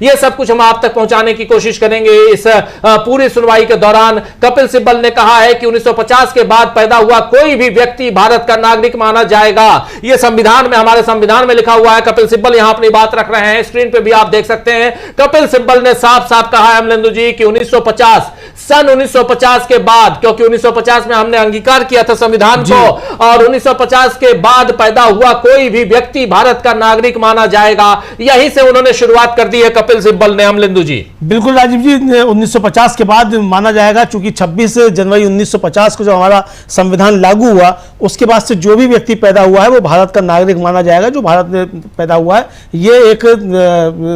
ये सब कुछ हम आप तक पहुंचाने की कोशिश करेंगे इस पूरी सुनवाई के दौरान। कपिल सिब्बल ने कहा है कि 1950 के बाद पैदा हुआ कोई भी व्यक्ति भारत का नागरिक माना जाएगा। ये संविधान में, हमारे संविधान में लिखा हुआ है। कपिल सिब्बल यहां अपनी बात रख रहे हैं, स्क्रीन पे भी आप देख सकते हैं। कपिल सिब्बल ने साफ साफ कहा है अमलेंदु जी कि 1950, सन 1950 के बाद, क्योंकि 1950 में हमने अंगीकार किया था संविधान को, और 1950 के बाद पैदा हुआ कोई भी व्यक्ति भारत का नागरिक माना जाएगा। यहीं से उन्होंने शुरुआत कर दी है कपिल सिब्बल ने। अमलेंदु जी बिल्कुल राजीव जी, 1950 के बाद माना जाएगा, चूंकि 26 जनवरी 1950 को जब हमारा संविधान लागू हुआ उसके बाद से जो भी व्यक्ति पैदा हुआ है वो भारत का नागरिक माना जाएगा, जो भारत में पैदा हुआ है। ये एक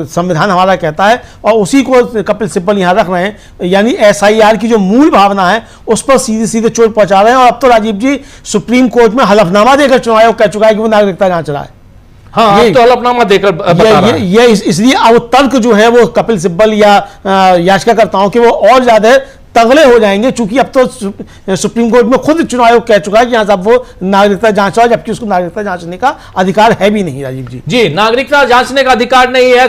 संविधान हमारा कहता है और उसी को कपिल सिब्बल यहां रख रहे हैं। यानी SIR की जो मूल भावना है उस पर सीधे सीधे चोट पहुंचा रहे हैं। और अब तो राजीव जी सुप्रीम कोर्ट में हलफनामा देकर चुनाव आयोग कह चुका है कि वो नागरिकता जांच रहा है। हाँ, तो हलफनामा देकर बता रहा है। ये इसलिए अब तर्क जो है वो कपिल सिब्बल या याचिकाकर्ताओं के वो और ज्यादा तगड़े हो जाएंगे, चूंकि अब तो सुप्रीम कोर्ट में खुद चुनाव आयोग कह चुका है कि यहां साहब वो नागरिकता जांच रहा है, जबकि उसको नागरिकता जांचने का अधिकार है भी नहीं। राजीव जी जी, नागरिकता जांचने का अधिकार नहीं है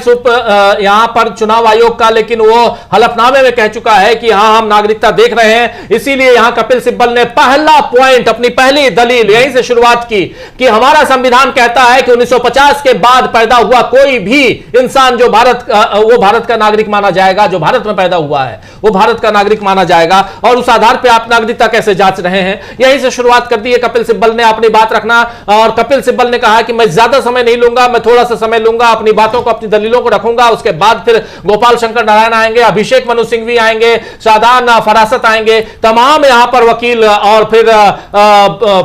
यहां पर चुनाव आयोग का, लेकिन वो हलफनामे में कह चुका है कि हां हम नागरिकता देख रहे हैं। इसीलिए यहां कपिल सिब्बल ने पहला पॉइंट, अपनी पहली दलील यहीं से शुरुआत की कि हमारा संविधान कहता है कि 1950 के बाद पैदा हुआ कोई भी इंसान जो वो भारत का नागरिक माना जाएगा, जो भारत में पैदा हुआ है वो भारत का नागरिक माना जाएगा। और उस आधार पे आप नागरिकता कैसे जांच रहे हैं, यहीं से शुरुआत कर दी है कपिल सिब्बल ने अपनी बात रखना। और कपिल सिब्बल ने कहा कि मैं ज्यादा समय नहीं लूंगा, मैं थोड़ा सा समय लूंगा, अपनी बातों को, अपनी दलीलों को रखूंगा। उसके बाद फिर गोपाल शंकर नारायण आएंगे, अभिषेक मनु सिंघवी आएंगे, शादान फरासत आएंगे, तमाम यहां पर वकील, और फिर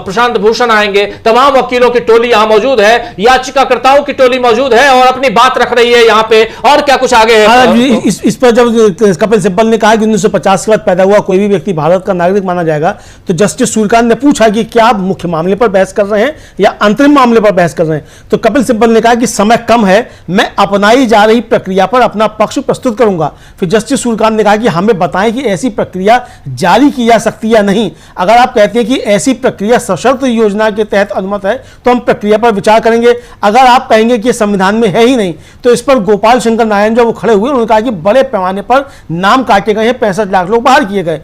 प्रशांत भूषण आएंगे। तमाम वकीलों की टोली यहां मौजूद है, याचिकाकर्ताओं की टोली मौजूद है और अपनी बात रख रही है यहां पे। और क्या कुछ आगे है इस पर जब कपिल सिब्बल ने कहा कि 1950 के बाद पैदा हुआ कोई भी व्यक्ति भारत का नागरिक माना जाएगा, तो जस्टिस सूर्यकांत ने पूछा कि क्या आप मुख्य मामले पर बहस कर रहे हैं या अंतरिम मामले पर बहस कर रहे हैं। तो कपिल सिब्बल ने कहा कि समय कम है, मैं अपनाई जा रही प्रक्रिया पर अपना पक्ष प्रस्तुत करूंगा। फिर जस्टिस सूर्यकांत ने कहा कि हमें बताएं कि ऐसी प्रक्रिया जारी की जा सकती है या नहीं। अगर आप कहते हैं कि ऐसी प्रक्रिया सशर्त योजना के तहत अनुमत है तो हम प्रक्रिया पर विचार करेंगे। अगर आप कहेंगे कि संविधान में है ही नहीं, तो इस पर गोपाल शंकर नारायण जब वो खड़े हुए उन्होंने कहा कि बड़े पैमाने पर नाम काटे गए हैं, 65 लाख लोग बाहर किए गए।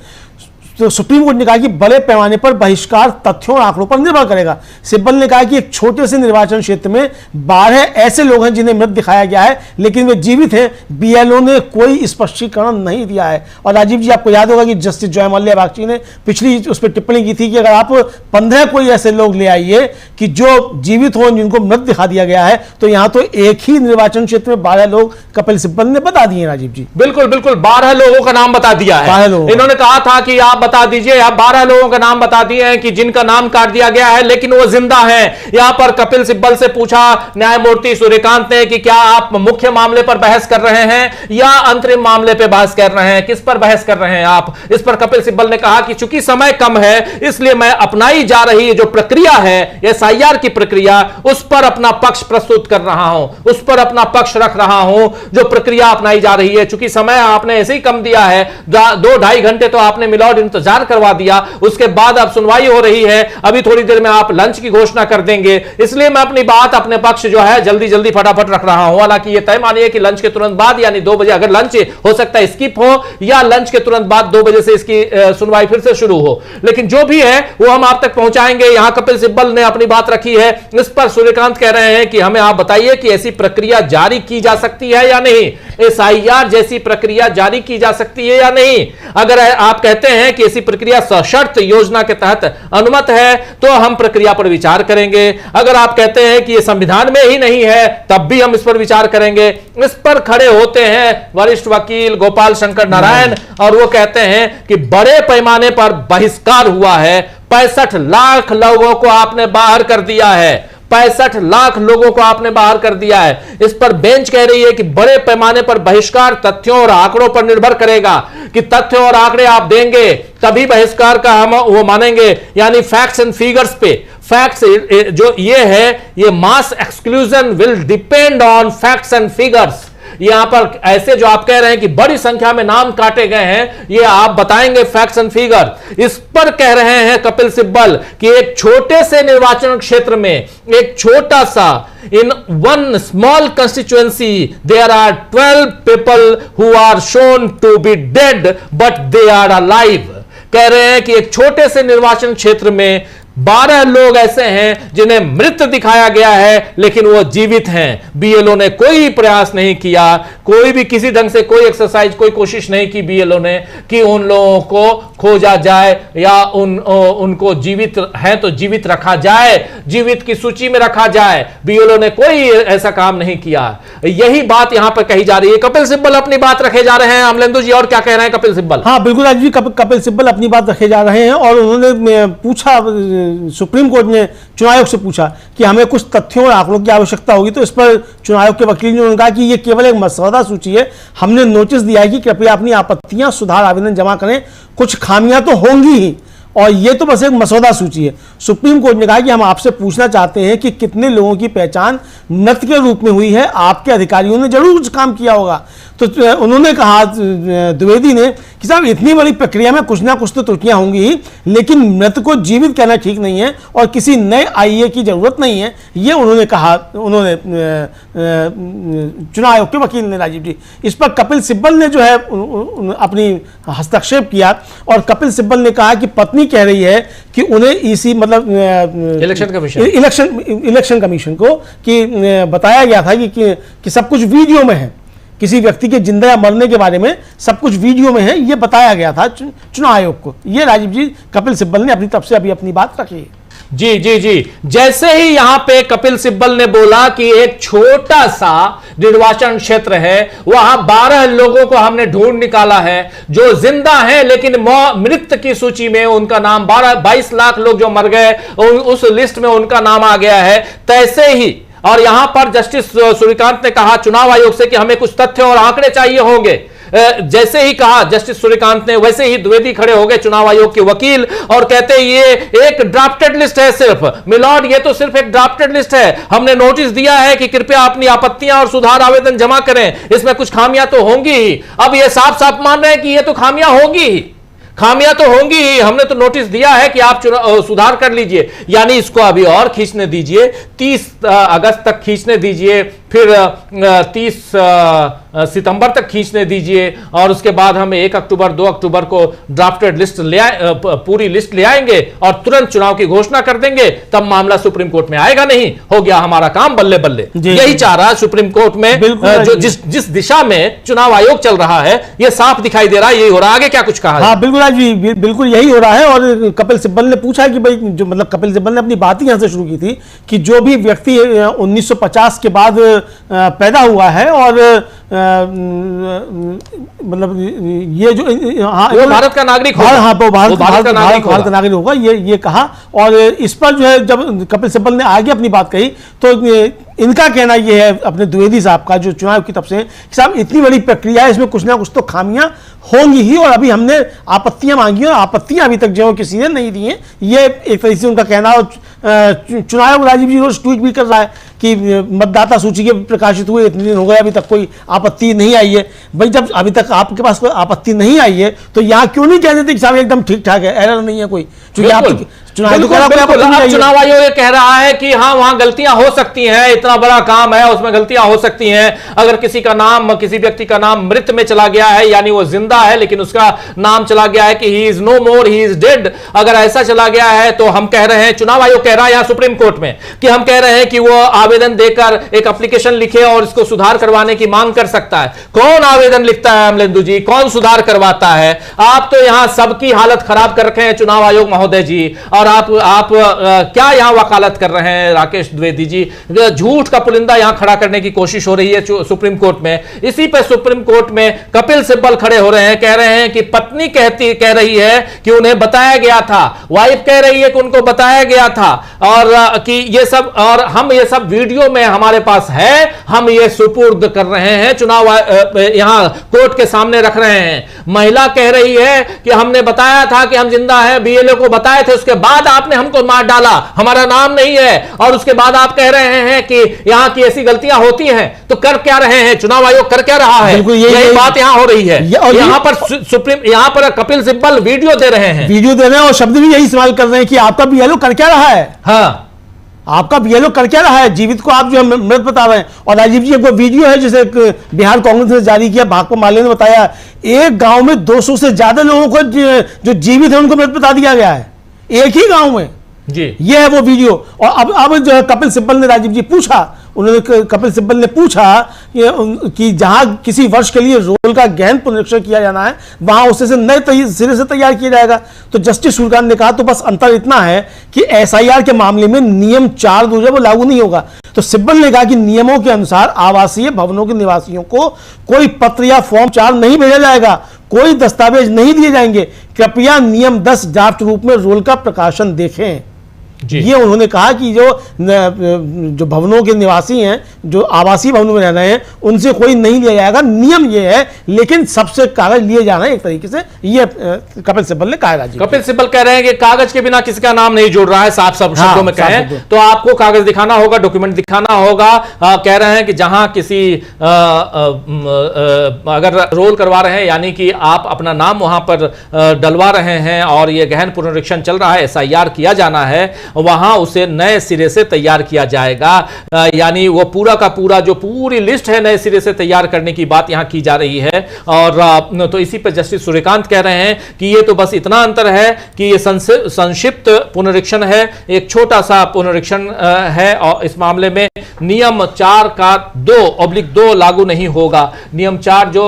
तो सुप्रीम कोर्ट ने कहा कि बड़े पैमाने पर बहिष्कार तथ्यों और आंकड़ों पर निर्भर करेगा। सिब्बल ने कहा कि एक छोटे से निर्वाचन क्षेत्र में 12 ऐसे लोग हैं जिन्हें मृत दिखाया गया है, लेकिन वे जीवित हैं। BLO ने कोई स्पष्टीकरण नहीं दिया है। और राजीव जी आपको याद होगा कि जस्टिस जय मल्ल्या बागची ने पिछली उस पर टिप्पणी की थी कि अगर आप 15 कोई ऐसे लोग ले आइए कि जो जीवित हो, जिनको मृत दिखा दिया गया है, तो यहां तो एक ही निर्वाचन क्षेत्र में 12 लोग कपिल सिब्बल ने बता दिए। राजीव जी बिल्कुल बिल्कुल 12 लोगों का नाम बता दिया है। इन्होंने कहा था कि आप बता दीजिए, आप 12 लोगों का नाम बता दिए हैं कि जिनका नाम काट दिया गया है लेकिन वो जिंदा हैं। यहां पर कपिल सिब्बल से पूछा न्यायमूर्ति सूर्यकांत ने कि क्या आप मुख्य मामले पर बहस कर रहे हैं या अंतरिम मामले पर बहस कर रहे हैं, किस पर बहस कर रहे हैं आप। इस पर कपिल सिब्बल ने कहा कि चूंकि समय कम है इसलिए मैं अपनाई जा रही जो प्रक्रिया है SIR की प्रक्रिया, उस पर अपना पक्ष प्रस्तुत कर रहा हूं, उस पर अपना पक्ष रख रहा हूं, जो प्रक्रिया अपनाई जा रही है। चूंकि समय आपने ऐसे ही कम दिया है, 2-2.5 घंटे तो आपने मिलॉर्ड इंतजार करवा दिया, उसके बाद अब सुनवाई हो रही है, अभी थोड़ी देर में आप लंच की घोषणा कर देंगे, इसलिए मैं अपनी बात, अपने पक्ष जो है जल्दी जल्दी फटाफट रख रहा हूं। हालांकि यह तय मानिए कि लंच के तुरंत बाद यानी 2 बजे, अगर लंच हो सकता है स्किप हो या लंच के तुरंत बाद 2 बजे से इसकी सुनवाई फिर से शुरू हो, लेकिन जो भी है वो हम आप तक पहुंचाएंगे। यहां कपिल सिब्बल ने अपनी बात रखी है। इस पर सूर्यकांत कह रहे हैं कि हमें आप बताइए कि ऐसी प्रक्रिया जारी की जा सकती है या नहीं, SIR जैसी प्रक्रिया जारी की जा सकती है या नहीं। अगर आप कहते हैं कि ऐसी प्रक्रिया सशर्त योजना के तहत अनुमत है तो हम प्रक्रिया पर विचार करेंगे। अगर आप कहते हैं कि यह संविधान में ही नहीं है तब भी हम इस पर विचार करेंगे। इस पर खड़े होते हैं वरिष्ठ वकील गोपाल शंकर नारायण और वो कहते हैं कि बड़े पैमाने पर बहिष्कार हुआ है, 65 लाख लोगों को आपने बाहर कर दिया है, 65 लाख लोगों को आपने बाहर कर दिया है। इस पर बेंच कह रही है कि बड़े पैमाने पर बहिष्कार तथ्यों और आंकड़ों पर निर्भर करेगा, कि तथ्य और आंकड़े आप देंगे तभी बहिष्कार का हम वो मानेंगे, यानी फैक्ट्स एंड फिगर्स पे। फैक्ट्स जो ये है, ये mass exclusion will depend on facts and figures. यहां पर ऐसे जो आप कह रहे हैं कि बड़ी संख्या में नाम काटे गए हैं, ये आप बताएंगे फैक्ट्स एंड फिगर। इस पर कह रहे हैं कपिल सिब्बल कि एक छोटे से निर्वाचन क्षेत्र में, एक छोटा सा, in one small constituency there are 12 people who are shown to be dead but they are alive। कह रहे हैं कि एक छोटे से निर्वाचन क्षेत्र में 12 लोग ऐसे हैं जिन्हें मृत दिखाया गया है लेकिन वो जीवित हैं। बीएलओ ने कोई प्रयास नहीं किया, कोई भी किसी ढंग से कोई एक्सरसाइज, कोई कोशिश नहीं की बीएलओ ने कि उन लोगों को खोजा जाए या उनको जीवित है तो जीवित रखा जाए, जीवित की सूची में रखा जाए। बीएलओ ने कोई ऐसा काम नहीं किया। यही बात यहां पर कही जा रही है। कपिल सिब्बल अपनी बात रखे जा रहे हैं। अमलेंदु जी और क्या कह रहे हैं कपिल सिब्बल? हाँ बिल्कुल राजीव जी, कपिल सिब्बल अपनी बात रखे जा रहे हैं और उन्होंने पूछा, सुप्रीम कोर्ट ने चुनाव आयोग से पूछा कि हमें कुछ तथ्यों और आंकड़ों की आवश्यकता होगी, तो इस पर चुनाव आयोग के वकील ने कहा कि यह केवल एक मसौदा सूची है, हमने नोटिस दिया है कि कृपया अपनी आपत्तियां, सुधार आवेदन जमा करें, कुछ खामियां तो होंगी ही और ये तो बस एक मसौदा सूची है। सुप्रीम कोर्ट ने कहा कि हम आपसे पूछना चाहते हैं कि कितने लोगों की पहचान मृत के रूप में हुई है, आपके अधिकारियों ने जरूर कुछ काम किया होगा। तो उन्होंने कहा, द्विवेदी ने, कि साहब इतनी बड़ी प्रक्रिया में कुछ ना कुछ तो त्रुटियां होंगी ही, लेकिन मृत को जीवित कहना ठीक नहीं है और किसी नए आईए की जरूरत नहीं है, ये उन्होंने कहा। उन्होंने चुनाव आयोग के वकील ने, राजीव जी, इस पर कपिल सिब्बल ने जो है अपनी हस्तक्षेप किया और कपिल सिब्बल ने कहा कि पत्नी कह रही है कि उन्हें ईसी मतलब इलेक्शन कमीशन को कि बताया गया था कि सब कुछ वीडियो में है, किसी व्यक्ति के जिंदा या मरने के बारे में सब कुछ वीडियो में है, ये बताया गया था चुनाव आयोग को। ये राजीव जी कपिल सिब्बल ने अपनी तरफ से अभी अपनी बात रखी है। जी जी जी, जैसे ही यहां पे कपिल सिब्बल ने बोला कि एक छोटा सा निर्वाचन क्षेत्र है, वहां 12 लोगों को हमने ढूंढ निकाला है जो जिंदा हैं लेकिन मृत की सूची में उनका नाम 22 लाख लोग जो मर गए उस लिस्ट में उनका नाम आ गया है। तैसे ही और यहां पर जस्टिस सूर्यकांत ने कहा चुनाव आयोग से कि हमें कुछ तथ्य और आंकड़े चाहिए होंगे। जैसे ही कहा जस्टिस सूर्यकांत ने, वैसे ही द्विवेदी खड़े हो गए चुनाव आयोग के वकील और कहते हैं ये एक ड्राफ्टेड लिस्ट है, सिर्फ मिलॉर्ड ये तो सिर्फ एक ड्राफ्टेड लिस्ट है, हमने नोटिस दिया है कि कृपया अपनी आपत्तियां और सुधार आवेदन जमा करें, इसमें कुछ खामियां तो होंगी ही। अब ये साफ साफ मान रहे हैं कि ये तो खामियां होंगी ही, खामियां तो होंगी ही, हमने तो नोटिस दिया है कि आप सुधार कर लीजिए। यानी इसको अभी और खींचने दीजिए, 30 अगस्त तक खींचने दीजिए, फिर 30 सितंबर तक खींचने दीजिए और उसके बाद हम 1 अक्टूबर 2 अक्टूबर को ड्राफ्टेड लिस्ट पूरी लिस्ट ले आएंगे और तुरंत चुनाव की घोषणा कर देंगे, तब मामला सुप्रीम कोर्ट में आएगा नहीं, हो गया हमारा काम बल्ले बल्ले। यही चाह रहा है सुप्रीम कोर्ट में, जो जिस दिशा में चुनाव आयोग चल रहा है यह साफ दिखाई दे रहा है, यही हो रहा है। आगे क्या कुछ कहा? हाँ बिल्कुल जी, बिल्कुल यही हो रहा है। और कपिल सिब्बल ने पूछा कि भाई, जो मतलब कपिल सिब्बल ने अपनी बात ही यहां से शुरू की थी कि जो भी व्यक्ति 1950 के बाद पैदा हुआ है और मतलब ये जो वो भारत का नागरिक होगा, हाँ वो भारत का नागरिक होगा, ये कहा। और इस पर जो है जब कपिल सिब्बल ने आगे अपनी बात कही तो इनका कहना यह है, अपने द्विवेदी साहब का, जो चुनाव की तरफ से, कि साहब इतनी बड़ी प्रक्रिया है, इसमें कुछ ना कुछ तो खामियां होंगी ही और अभी हमने आपत्तियां मांगी और आपत्तियां अभी तक जो किसी ने नहीं दी हैं, ये एक तरीके से उनका कहना। और चुनाव आयोग राजीव जी रोज ट्वीट भी कर रहा है कि मतदाता सूची के प्रकाशित हुए इतने दिन हो गए, अभी तक कोई आपत्ति नहीं आई है। भाई जब अभी तक आपके पास कोई आपत्ति नहीं आई है तो यहाँ क्यों नहीं कह देते कि साहब एकदम ठीक ठाक है, एरर नहीं है कोई? चुनाव आयोग कह रहा है कि हाँ वहां गलतियां हो सकती हैं, इतना बड़ा काम है उसमें गलतियां हो सकती हैं। अगर किसी का नाम, किसी व्यक्ति का नाम मृत में चला गया है, यानी वो जिंदा है लेकिन उसका नाम चला गया है कि he is no more, he is dead, अगर ऐसा चला गया है तो हम कह रहे हैं, चुनाव आयोग कह रहा है यहां सुप्रीम कोर्ट में कि हम कह रहे हैं कि वो आवेदन देकर एक एप्लीकेशन लिखे और इसको सुधार करवाने की मांग कर सकता है। कौन आवेदन लिखता है अमलेंदु जी, कौन सुधार करवाता है? आप तो यहां सबकी हालत खराब कर रखे हैं चुनाव आयोग महोदय जी, और आप क्या यहां वकालत कर रहे हैं राकेश द्विवेदी जी? झूठ का पुलिंदा यहां खड़ा करने की कोशिश हो रही है सुप्रीम कोर्ट में। इसी पे सुप्रीम कोर्ट में कपिल सिब्बल खड़े हो रहे हैं, कह रहे हैं कि पत्नी कह रही है कि उन्हें बताया गया था, वाइफ कह रही है कि उनको बताया गया था और कि ये सब, और हम ये सब वीडियो में हमारे पास है, हम ये सुपुर्द कर रहे हैं, चुनाव यहां कोर्ट के सामने रख रहे हैं। महिला कह रही है कि हमने बताया था कि हम जिंदा हैं, बीएलओ को बताए थे, उसके बाद बाद आपने हमको मार डाला, हमारा नाम नहीं है, और उसके बाद आप कह रहे हैं कि यहां की ऐसी गलतियां होती हैं, तो कर क्या रहे हैं? चुनाव आयोग कर क्या रहा है? यही बात यहां हो रही है। यहां पर कपिल सिब्बल वीडियो दे रहे हैं और शब्द भी यही इस्तेमाल कर रहे हैं कि आपका बीएलओ कर क्या रहा है। हाँ, आपका बीएलओ कर क्या रहा है? जीवित को आप जो मृत बता रहे हैं। और राजीव जी, एक वीडियो है जिसे बिहार कांग्रेस ने जारी किया, भाकपा माले ने बताया, एक गांव में 200 से ज्यादा लोगों को जो जीवित है उनको मृत बता दिया गया है, एक ही गांव में जी। ये है वो वीडियो। और अब जो है कपिल सिब्बल ने, राजीव जी पूछा, उन्होंने कपिल सिब्बल ने पूछा कि जहां किसी वर्ष के लिए रोल का गहन पुनरीक्षण किया जाना है, वहां उससे से नए सिरे से तैयार किया जाएगा। तो जस्टिस सूर्यकांत ने कहा तो बस अंतर इतना है कि एसआईआर के मामले में नियम 4 जो है वो लागू नहीं होगा। तो सिब्बल ने कहा कि नियमों के अनुसार आवासीय भवनों के निवासियों को कोई पत्र या फॉर्म 4 नहीं भेजा जाएगा, कोई दस्तावेज नहीं दिए जाएंगे। कृपया नियम 10 ड्राफ्ट रूप में रोल का प्रकाशन देखें। ये उन्होंने कहा कि जो भवनों के निवासी हैं, जो आवासीय भवनों में रह रहे हैं, उनसे कोई नहीं लिया जाएगा। नियम ये है, लेकिन सबसे कागज लिए जाना है एक तरीके से, ये कपिल सिब्बल ने कहा। कपिल सिब्बल कह रहे हैं कि कागज के बिना किसी का नाम नहीं जुड़ रहा है। साफ शब्दों में कहें तो आपको कागज दिखाना होगा, डॉक्यूमेंट दिखाना होगा। कह रहे हैं कि जहां किसी अगर रोल करवा रहे हैं, यानी कि आप अपना नाम वहां पर डलवा रहे हैं और ये गहन पुनरीक्षण चल रहा है, एसआईआर किया जाना है, वहां उसे नए सिरे से तैयार किया जाएगा। यानी वो पूरा का पूरा जो पूरी लिस्ट है नए सिरे से तैयार करने की बात यहां की जा रही है। और तो इसी पर जस्टिस सूर्यकांत कह रहे हैं कि ये तो बस इतना अंतर है कि ये संक्षिप्त पुनरीक्षण है, एक छोटा सा पुनरीक्षण है, और इस मामले में नियम 4 का 2/2 लागू नहीं होगा। नियम 4 जो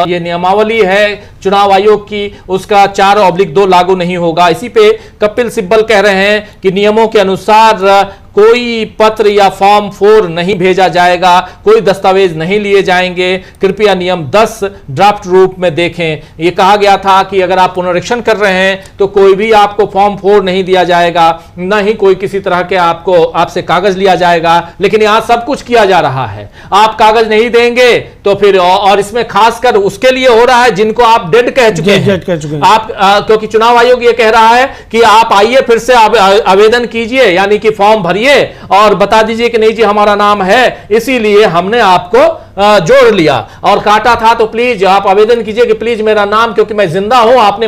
ये नियमावली है चुनाव आयोग की, उसका 4/2 लागू नहीं होगा। इसी पे कपिल सिब्बल कह रहे हैं कि नियमों के अनुसार कोई पत्र या फॉर्म 4 नहीं भेजा जाएगा, कोई दस्तावेज नहीं लिए जाएंगे। कृपया नियम 10 ड्राफ्ट रूप में देखें। यह कहा गया था कि अगर आप पुनरीक्षण कर रहे हैं तो कोई भी आपको फॉर्म 4 नहीं दिया जाएगा, न ही कोई किसी तरह के आपसे कागज लिया जाएगा। लेकिन यहां सब कुछ किया जा रहा है, आप कागज नहीं देंगे तो फिर, और इसमें खासकर उसके लिए हो रहा है जिनको आप डेड कह चुके हैं आप, क्योंकि चुनाव आयोग ये कह रहा है कि आप आइए फिर से आवेदन कीजिए, यानी कि फॉर्म भरिए और बता दीजिए कि नहीं जी हमारा नाम है, इसीलिए हमने आपको जोड़ लिया और काटा था, तो प्लीज आप आवेदन कीजिए कि प्लीज मेरा नाम, क्योंकि मैं जिंदा हूं, आपने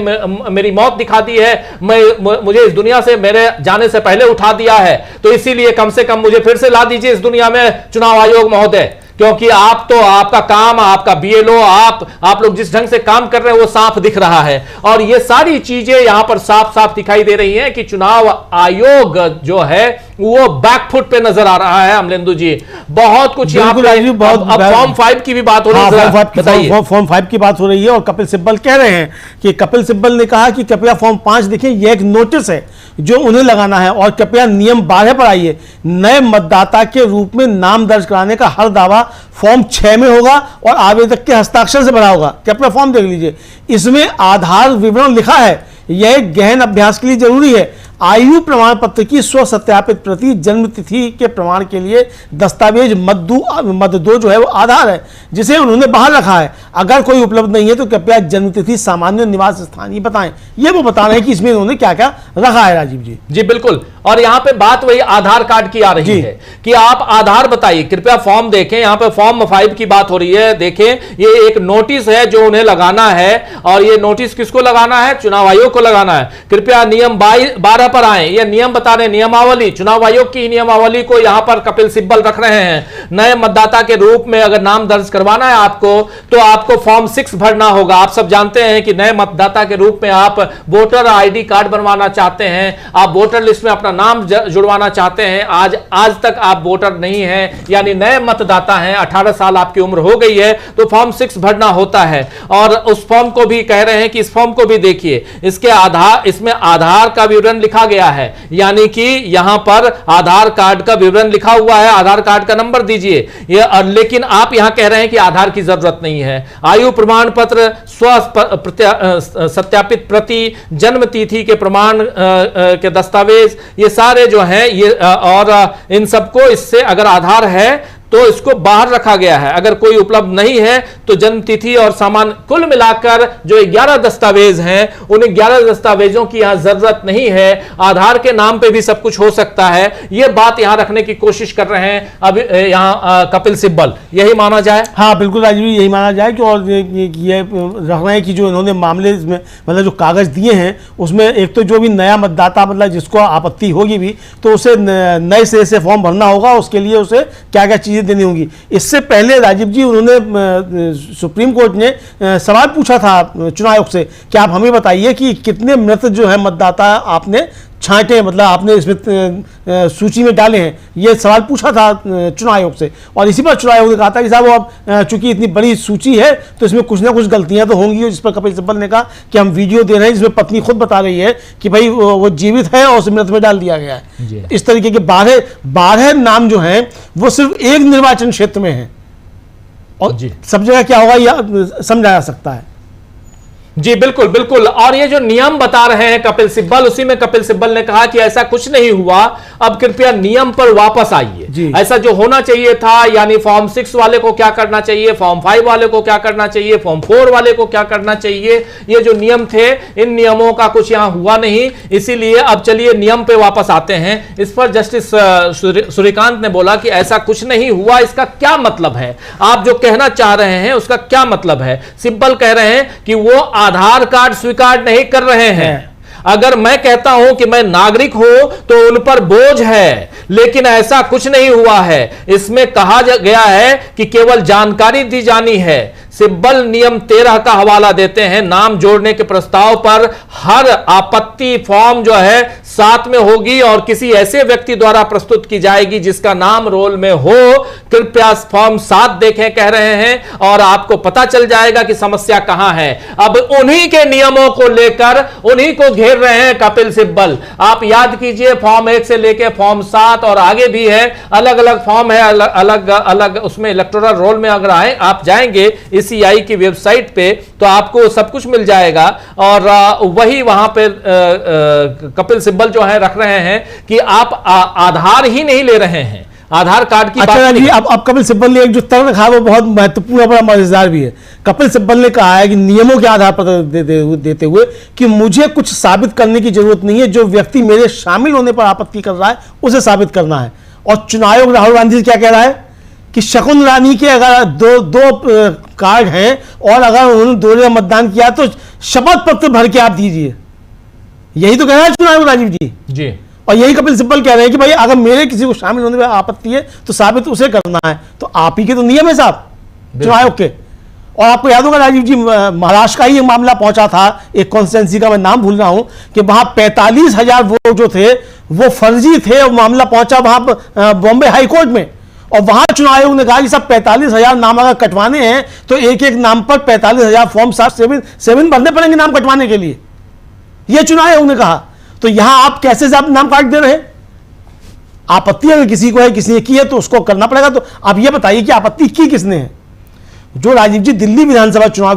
मेरी मौत दिखा दी है, मुझे इस दुनिया से मेरे जाने से पहले उठा दिया है, तो इसीलिए कम से कम मुझे फिर से ला दीजिए इस दुनिया में चुनाव आयोग महोदय। क्योंकि आप तो, आपका काम, आपका बीएलओ, आप लोग जिस ढंग से काम कर रहे हैं वो साफ दिख रहा है। और ये सारी चीजें यहां पर साफ साफ दिखाई दे रही हैं कि चुनाव आयोग जो है वो बैकफुट पे नजर आ रहा है। अमलेंदु जी, बहुत कुछ यहां पर, अब फॉर्म 5 की भी बात हो रही है, फॉर्म 5 की बात हो रही है। और कपिल सिब्बल कह रहे हैं कि कपिल सिब्बल ने कहा कि कृपया फॉर्म 5 देखें, यह एक नोटिस है जो उन्हें लगाना है, और कृपया नियम 12 पर आइए। नए मतदाता के रूप में नाम दर्ज कराने का हर दावा फॉर्म 6 में होगा और आवेदक के हस्ताक्षर से भरा होगा। कृपया फॉर्म देख लीजिए, इसमें आधार विवरण लिखा है, यह एक गहन अभ्यास के लिए जरूरी है। आयु प्रमाण पत्र की स्व सत्यापित प्रति, जन्म तिथि के प्रमाण के लिए दस्तावेज मद 2 जो है वो आधार है, जिसे उन्होंने बाहर रखा है। अगर कोई उपलब्ध नहीं है तो कृपया जन्म तिथि, सामान्य निवास स्थान ही बताएं। ये वो बता रहे हैं कि इसमें उन्होंने क्या क्या रखा है। राजीव जी, जी बिल्कुल। और यहां पे बात वही आधार कार्ड की आ रही है कि आप आधार बताइए, कृपया फॉर्म देखें। यहां पे फॉर्म 5 की बात हो रही है, देखें ये एक नोटिस है जो उन्हें लगाना है, और ये नोटिस किसको लगाना है? चुनाव आयोग को लगाना है। कृपया नियम 12 पर आए, ये नियम बता रहे, नियमावली, चुनाव आयोग की नियमावली को यहां पर कपिल सिब्बल रख रहे हैं। नए मतदाता के रूप में अगर नाम दर्ज करवाना है आपको, तो आपको फॉर्म 6 भरना होगा। आप सब जानते हैं कि नए मतदाता के रूप में आप वोटर आईडी कार्ड बनवाना चाहते हैं, आप वोटर लिस्ट में अपना नाम जुड़वाना चाहते हैं। आज तक आप वोटर नहीं हैं, यानी नए मतदाता हैं, 18 साल आपकी उम्र हो गई है, तो फॉर्म 6 भरना होता है। और उस फॉर्म को भी कह रहे हैं कि इस फॉर्म को भी देखिए, इसमें आधार का विवरण लिखा गया है, यानी कि यहां पर आधार कार्ड का विवरण लिखा हुआ है, आधार कार्ड का नंबर दीजिए। लेकिन आप यहां कह रहे हैं कि आधार की जरूरत नहीं है। आयु प्रमाण पत्र, स्व सत्यापित प्रति, जन्म तिथि के प्रमाण के दस्तावेज, ये सारे जो हैं ये, और इन सबको, इससे अगर आधार है तो इसको बाहर रखा गया है। अगर कोई उपलब्ध नहीं है तो जन्म तिथि और सामान कुल मिलाकर जो 11 दस्तावेज हैं उन 11 दस्तावेजों की यहां जरूरत नहीं है, आधार के नाम पे भी सब कुछ हो सकता है। यह बात यहां रखने की कोशिश कर रहे हैं अब यहां कपिल सिब्बल, यही माना जाए। हाँ बिल्कुल राजीव जी, यही माना जाए कि और ये रख रहे हैं कि जो इन्होंने मामले में मतलब जो कागज दिए हैं उसमें एक तो जो भी नया मतदाता मतलब जिसको आपत्ति होगी भी तो उसे नए सिरे से फॉर्म भरना होगा, उसके लिए उसे क्या क्या चीजें देनी होंगी। इससे पहले राजीव जी उन्होंने सुप्रीम कोर्ट ने सवाल पूछा था चुनाव आयोग से कि आप हमें बताइए कि कितने मृत जो है मतदाता आपने छांटे, मतलब आपने इसमें सूची में डाले हैं, ये सवाल पूछा था चुनाव आयोग से। और इसी पर चुनाव आयोग ने कहा था कि साहब अब चूंकि इतनी बड़ी सूची है तो इसमें कुछ ना कुछ गलतियां तो होंगी, जिस पर कपिल सिब्बल ने कहा कि हम वीडियो दे रहे हैं जिसमें पत्नी खुद बता रही है कि भाई वो जीवित है और उसे मृत में डाल दिया गया है। इस तरीके के 12 नाम जो हैं वो सिर्फ एक निर्वाचन क्षेत्र में है और सब जगह क्या होगा यह समझा जा सकता है। जी बिल्कुल बिल्कुल। और ये जो नियम बता रहे हैं कपिल सिब्बल, उसी में कपिल सिब्बल ने कहा कि ऐसा कुछ नहीं हुआ, अब कृपया नियम पर वापस आइए। ऐसा जो होना चाहिए था, यानी फॉर्म 6 वाले को क्या करना चाहिए, फॉर्म 5 वाले को क्या करना चाहिए, फॉर्म 4 वाले को क्या करना चाहिए, ये जो नियम थे इन नियमों का कुछ यहां हुआ नहीं। इसीलिए अब चलिए नियम पे वापस आते हैं। इस पर जस्टिस सूर्यकांत ने बोला कि ऐसा कुछ नहीं हुआ, इसका क्या मतलब है, आप जो कहना चाह रहे हैं उसका क्या मतलब है। सिब्बल कह रहे हैं कि वो आधार कार्ड स्वीकार नहीं कर रहे हैं। अगर मैं कहता हूं कि मैं नागरिक हूं तो उन पर बोझ है, लेकिन ऐसा कुछ नहीं हुआ है। इसमें कहा गया है कि केवल जानकारी दी जानी है। सिब्बल नियम 13 का हवाला देते हैं, नाम जोड़ने के प्रस्ताव पर हर आपत्ति फॉर्म जो है साथ में होगी और किसी ऐसे व्यक्ति द्वारा प्रस्तुत की जाएगी जिसका नाम रोल में हो। कृपया फॉर्म 7 देखें, कह रहे हैं, और आपको पता चल जाएगा कि समस्या कहां है। अब उन्हीं के नियमों को लेकर उन्हीं को घेर रहे हैं कपिल सिब्बल। आप याद कीजिए फॉर्म 1 से लेकर फॉर्म 7 और आगे भी है, अलग अलग फॉर्म है, अलग अलग उसमें इलेक्टोरल रोल में अगर आप जाएंगे सीआई की वेबसाइट पे तो आपको सब कुछ मिल जाएगा। और वही वहां पे कपिल सिब्बल जो है रख रहे हैं कि आप आधार ही नहीं ले रहे हैं, आधार कार्ड की बात नहीं। अब कपिल सिब्बल ने एक जो तर्क रखा वो बहुत महत्वपूर्ण और मजेदार भी है। कपिल सिब्बल ने कहा है कि नियमों के आधार पर देते हुए कि मुझे कुछ साबित करने की जरूरत नहीं है, जो व्यक्ति मेरे शामिल होने पर आपत्ति कर रहा है उसे साबित करना है। और चुनाव आयोग राहुल गांधी से क्या कह रहा है कि शकुन रानी के अगर दो कार्ड हैं और अगर उन्होंने 2 जगह मतदान किया तो शपथ पत्र भर के आप दीजिए। यही तो कह रहा है चुनाव आयोग राजीव जी। और यही कपिल सिब्बल कह रहे हैं कि भाई अगर मेरे किसी को शामिल होने में आपत्ति है तो साबित उसे करना है। तो आप ही के तो नियम है साहब चुनाव आयोग के। और आपको याद होगा राजीव जी, महाराष्ट्र का ही मामला पहुंचा था, एक कॉन्स्टिट्यूंसी का मैं नाम भूल रहा हूं, कि वहां 45,000 वोट जो थे वो फर्जी थे और मामला पहुंचा वहां बॉम्बे हाईकोर्ट में। और वहां चुनाव आयोग ने कहा कि सब 45,000 नाम अगर कटवाने हैं तो एक एक नाम पर 45,000 फॉर्म 7 भरने पड़ेंगे नाम कटवाने के लिए, यह चुनाव आयोग ने कहा। तो यहां आप कैसे आप नाम काट दे रहे हैं? आपत्ति अगर किसी को है, किसी ने की है तो उसको करना पड़ेगा। तो आप यह बताइए कि आपत्ति की किसने है? जो राजीव जी दिल्ली विधानसभा चुनाव